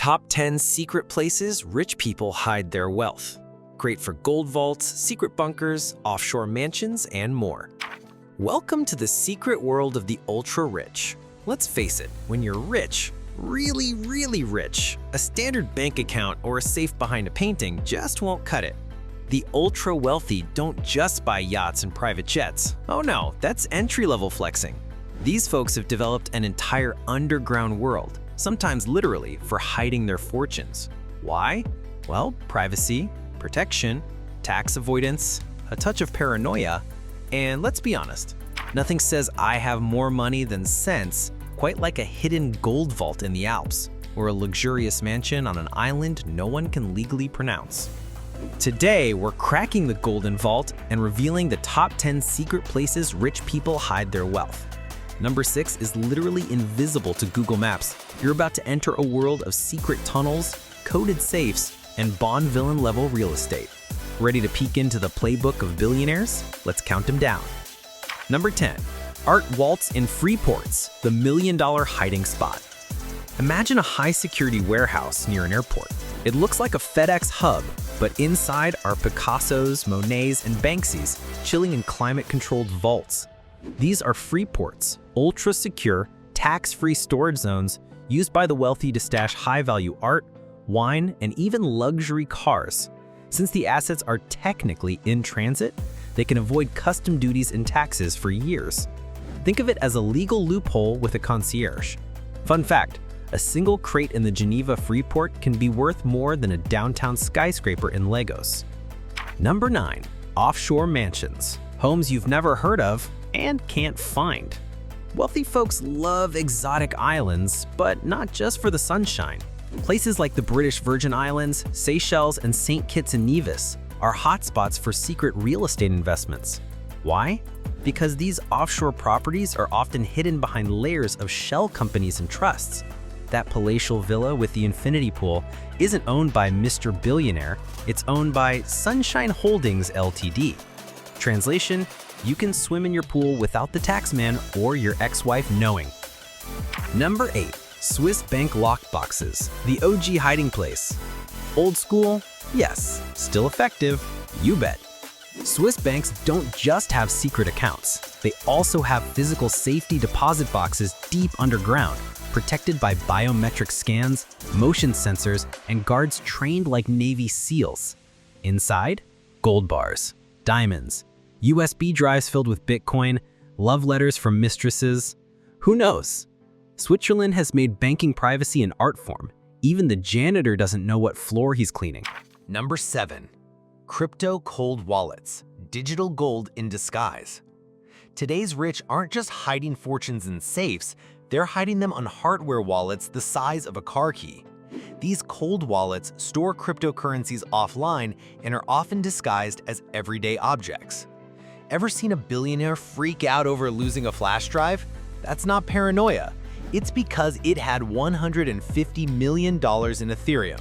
Top 10 secret places rich people hide their wealth. Great for gold vaults, secret bunkers, offshore mansions, and more. Welcome to the secret world of the ultra-rich. Let's face it, when you're rich, really, really rich, a standard bank account or a safe behind a painting just won't cut it. The ultra-wealthy don't just buy yachts and private jets. Oh no, that's entry-level flexing. These folks have developed an entire underground world, sometimes literally, for hiding their fortunes. Why? Well, privacy, protection, tax avoidance, a touch of paranoia, and let's be honest, nothing says I have more money than sense quite like a hidden gold vault in the Alps, or a luxurious mansion on an island no one can legally pronounce. Today, we're cracking the golden vault and revealing the top 10 secret places rich people hide their wealth. Number 6 is literally invisible to Google Maps. You're about to enter a world of secret tunnels, coded safes, and Bond villain level real estate. Ready to peek into the playbook of billionaires? Let's count them down. Number 10, art vaults in Freeports, the million-dollar hiding spot. Imagine a high-security warehouse near an airport. It looks like a FedEx hub, but inside are Picassos, Monets, and Banksys chilling in climate-controlled vaults. These are Freeports, ultra-secure, tax-free storage zones used by the wealthy to stash high-value art, wine, and even luxury cars. Since the assets are technically in transit, they can avoid custom duties and taxes for years. Think of it as a legal loophole with a concierge. Fun fact, a single crate in the Geneva Freeport can be worth more than a downtown skyscraper in Lagos. Number 9, offshore mansions, homes you've never heard of and can't find. Wealthy folks love exotic islands, but not just for the sunshine. Places like the British Virgin Islands, Seychelles, and St. Kitts and Nevis are hotspots for secret real estate investments. Why? Because these offshore properties are often hidden behind layers of shell companies and trusts. That palatial villa with the infinity pool isn't owned by Mr. Billionaire, it's owned by Sunshine Holdings Ltd. Translation, you can swim in your pool without the taxman or your ex-wife knowing. Number 8, Swiss bank lockboxes, the OG hiding place. Old school? Yes. Still effective? You bet. Swiss banks don't just have secret accounts. They also have physical safety deposit boxes deep underground, protected by biometric scans, motion sensors, and guards trained like Navy SEALs. Inside, gold bars, diamonds, USB drives filled with Bitcoin, love letters from mistresses. Who knows? Switzerland has made banking privacy an art form. Even the janitor doesn't know what floor he's cleaning. Number 7, crypto cold wallets, digital gold in disguise. Today's rich aren't just hiding fortunes in safes, they're hiding them on hardware wallets the size of a car key. These cold wallets store cryptocurrencies offline and are often disguised as everyday objects. Ever seen a billionaire freak out over losing a flash drive? That's not paranoia. It's because it had $150 million in Ethereum.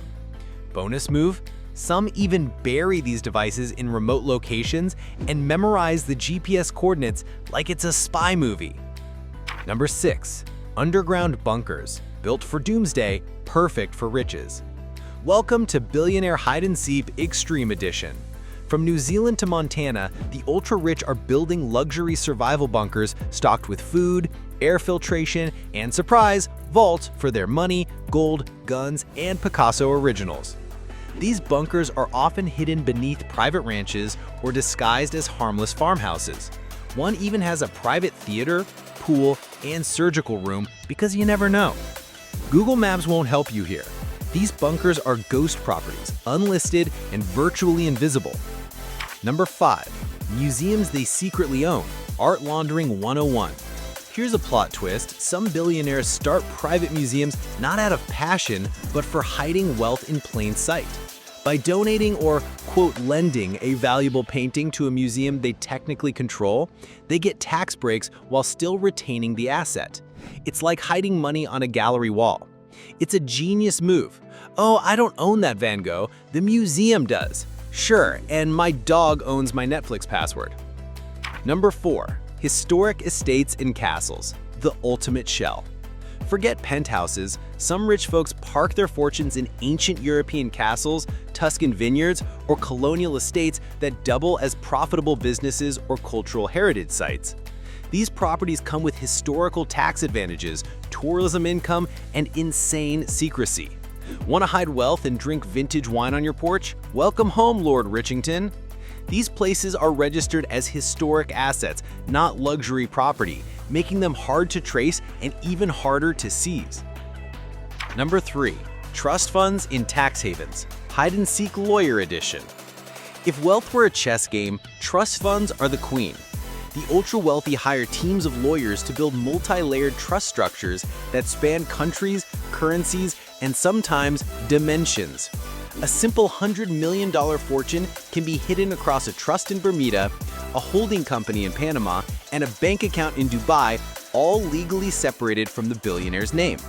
Bonus move? Some even bury these devices in remote locations and memorize the GPS coordinates like it's a spy movie. Number 6, underground bunkers, built for doomsday, perfect for riches. Welcome to Billionaire Hide and Seek Extreme Edition. From New Zealand to Montana, the ultra-rich are building luxury survival bunkers stocked with food, air filtration, and surprise, vaults for their money, gold, guns, and Picasso originals. These bunkers are often hidden beneath private ranches or disguised as harmless farmhouses. One even has a private theater, pool, and surgical room because you never know. Google Maps won't help you here. These bunkers are ghost properties, unlisted and virtually invisible. Number 5, museums they secretly own, art laundering 101. Here's a plot twist, some billionaires start private museums not out of passion, but for hiding wealth in plain sight. By donating or, quote, lending a valuable painting to a museum they technically control, they get tax breaks while still retaining the asset. It's like hiding money on a gallery wall. It's a genius move. Oh, I don't own that Van Gogh, the museum does. Sure, and my dog owns my Netflix password. Number 4, historic estates and castles, the ultimate shell. Forget penthouses, Some rich folks park their fortunes in ancient European castles, Tuscan vineyards, or colonial estates that double as profitable businesses or cultural heritage sites. These properties come with historical tax advantages, tourism income, and insane secrecy. Want to hide wealth and drink vintage wine on your porch? Welcome home, Lord Richington. These places are registered as historic assets, not luxury property, making them hard to trace and even harder to seize. Number 3. Trust funds in tax havens. Hide-and-seek lawyer edition. If wealth were a chess game, trust funds are the queen. The ultra-wealthy hire teams of lawyers to build multi-layered trust structures that span countries, currencies, and sometimes dimensions. A simple $100 million fortune can be hidden across a trust in Bermuda, a holding company in Panama, and a bank account in Dubai, all legally separated from the billionaire's name.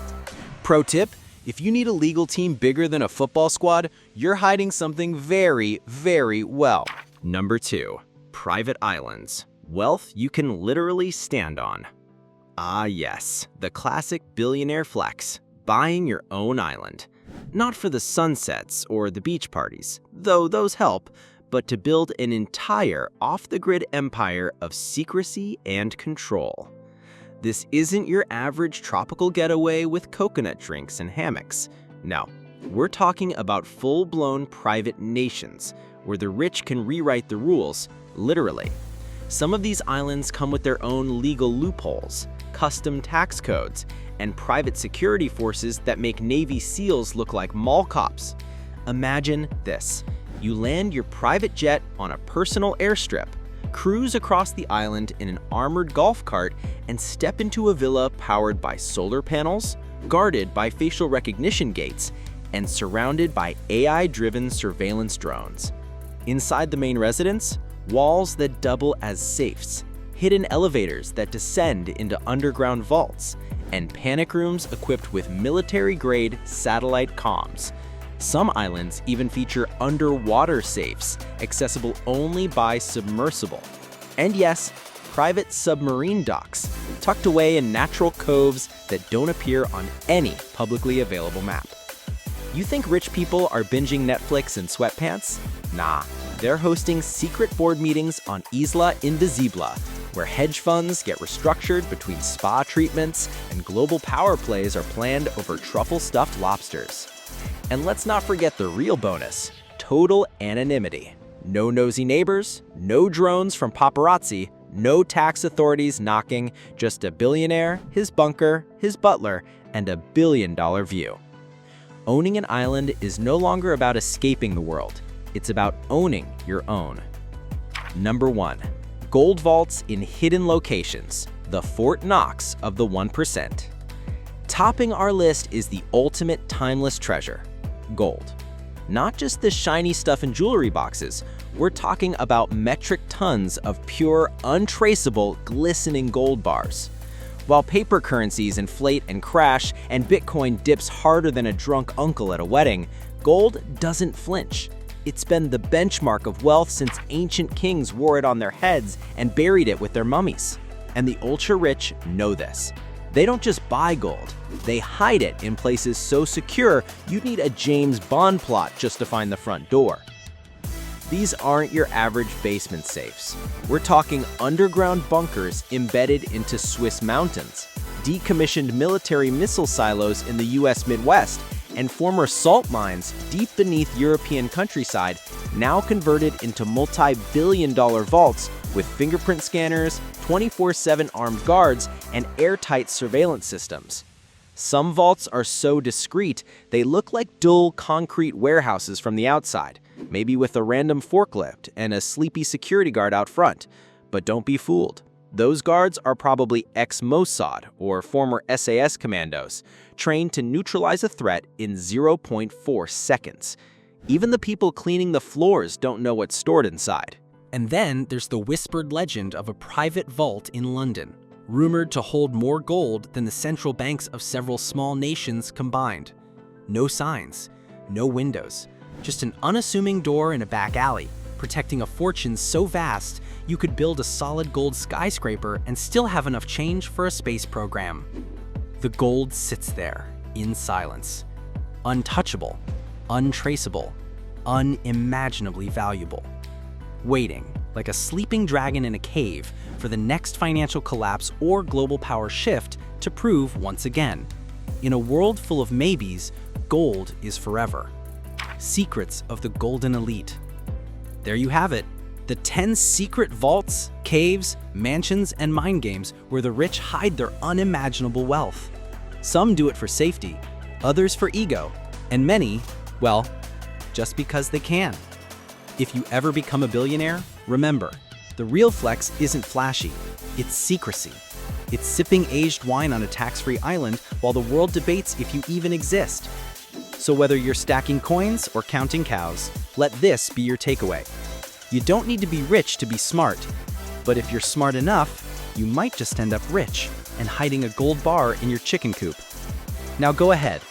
Pro tip: if you need a legal team bigger than a football squad, you're hiding something very, very well. Number 2. Private islands. Wealth you can literally stand on. Ah yes, the classic billionaire flex, buying your own island. Not for the sunsets or the beach parties, though those help, but to build an entire off-the-grid empire of secrecy and control. This isn't your average tropical getaway with coconut drinks and hammocks. No, we're talking about full-blown private nations, where the rich can rewrite the rules, literally. Some of these islands come with their own legal loopholes, custom tax codes, and private security forces that make Navy SEALs look like mall cops. Imagine this. You land your private jet on a personal airstrip, cruise across the island in an armored golf cart, and step into a villa powered by solar panels, guarded by facial recognition gates, and surrounded by AI-driven surveillance drones. Inside the main residence, walls that double as safes, hidden elevators that descend into underground vaults, and panic rooms equipped with military-grade satellite comms. Some islands even feature underwater safes, accessible only by submersible. And yes, private submarine docks, tucked away in natural coves that don't appear on any publicly available map. You think rich people are binging Netflix in sweatpants? Nah, they're hosting secret board meetings on Isla Invisible, where hedge funds get restructured between spa treatments and global power plays are planned over truffle-stuffed lobsters. And let's not forget the real bonus: total anonymity. No nosy neighbors, no drones from paparazzi, no tax authorities knocking, just a billionaire, his bunker, his butler, and a billion-dollar view. Owning an island is no longer about escaping the world. It's about owning your own. Number 1. Gold vaults in hidden locations, the Fort Knox of the 1%. Topping our list is the ultimate timeless treasure: gold. Not just the shiny stuff in jewelry boxes, we're talking about metric tons of pure, untraceable, glistening gold bars. While paper currencies inflate and crash, and Bitcoin dips harder than a drunk uncle at a wedding, gold doesn't flinch. It's been the benchmark of wealth since ancient kings wore it on their heads and buried it with their mummies. And the ultra-rich know this. They don't just buy gold, they hide it in places so secure you'd need a James Bond plot just to find the front door. These aren't your average basement safes. We're talking underground bunkers embedded into Swiss mountains, decommissioned military missile silos in the US Midwest, and former salt mines deep beneath European countryside, now converted into multi-billion-dollar vaults with fingerprint scanners, 24/7 armed guards, and airtight surveillance systems. Some vaults are so discreet, they look like dull concrete warehouses from the outside, maybe with a random forklift and a sleepy security guard out front. But don't be fooled. Those guards are probably ex-Mossad or former SAS commandos, trained to neutralize a threat in 0.4 seconds. Even the people cleaning the floors don't know what's stored inside. And then there's the whispered legend of a private vault in London, rumored to hold more gold than the central banks of several small nations combined. No signs, no windows, just an unassuming door in a back alley, protecting a fortune so vast you could build a solid gold skyscraper and still have enough change for a space program. The gold sits there, in silence. Untouchable, untraceable, unimaginably valuable. Waiting, like a sleeping dragon in a cave, for the next financial collapse or global power shift to prove once again. In a world full of maybes, gold is forever. Secrets of the Golden Elite. There you have it. The 10 secret vaults, caves, mansions, and mind games where the rich hide their unimaginable wealth. Some do it for safety, others for ego, and many, well, just because they can. If you ever become a billionaire, remember, the real flex isn't flashy, it's secrecy. It's sipping aged wine on a tax-free island while the world debates if you even exist. So whether you're stacking coins or counting cows, let this be your takeaway. You don't need to be rich to be smart, but if you're smart enough, you might just end up rich and hiding a gold bar in your chicken coop. Now go ahead,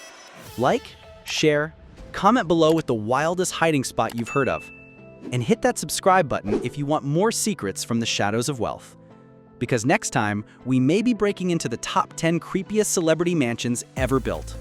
like, share, comment below with the wildest hiding spot you've heard of, and hit that subscribe button if you want more secrets from the shadows of wealth. Because next time, we may be breaking into the top 10 creepiest celebrity mansions ever built.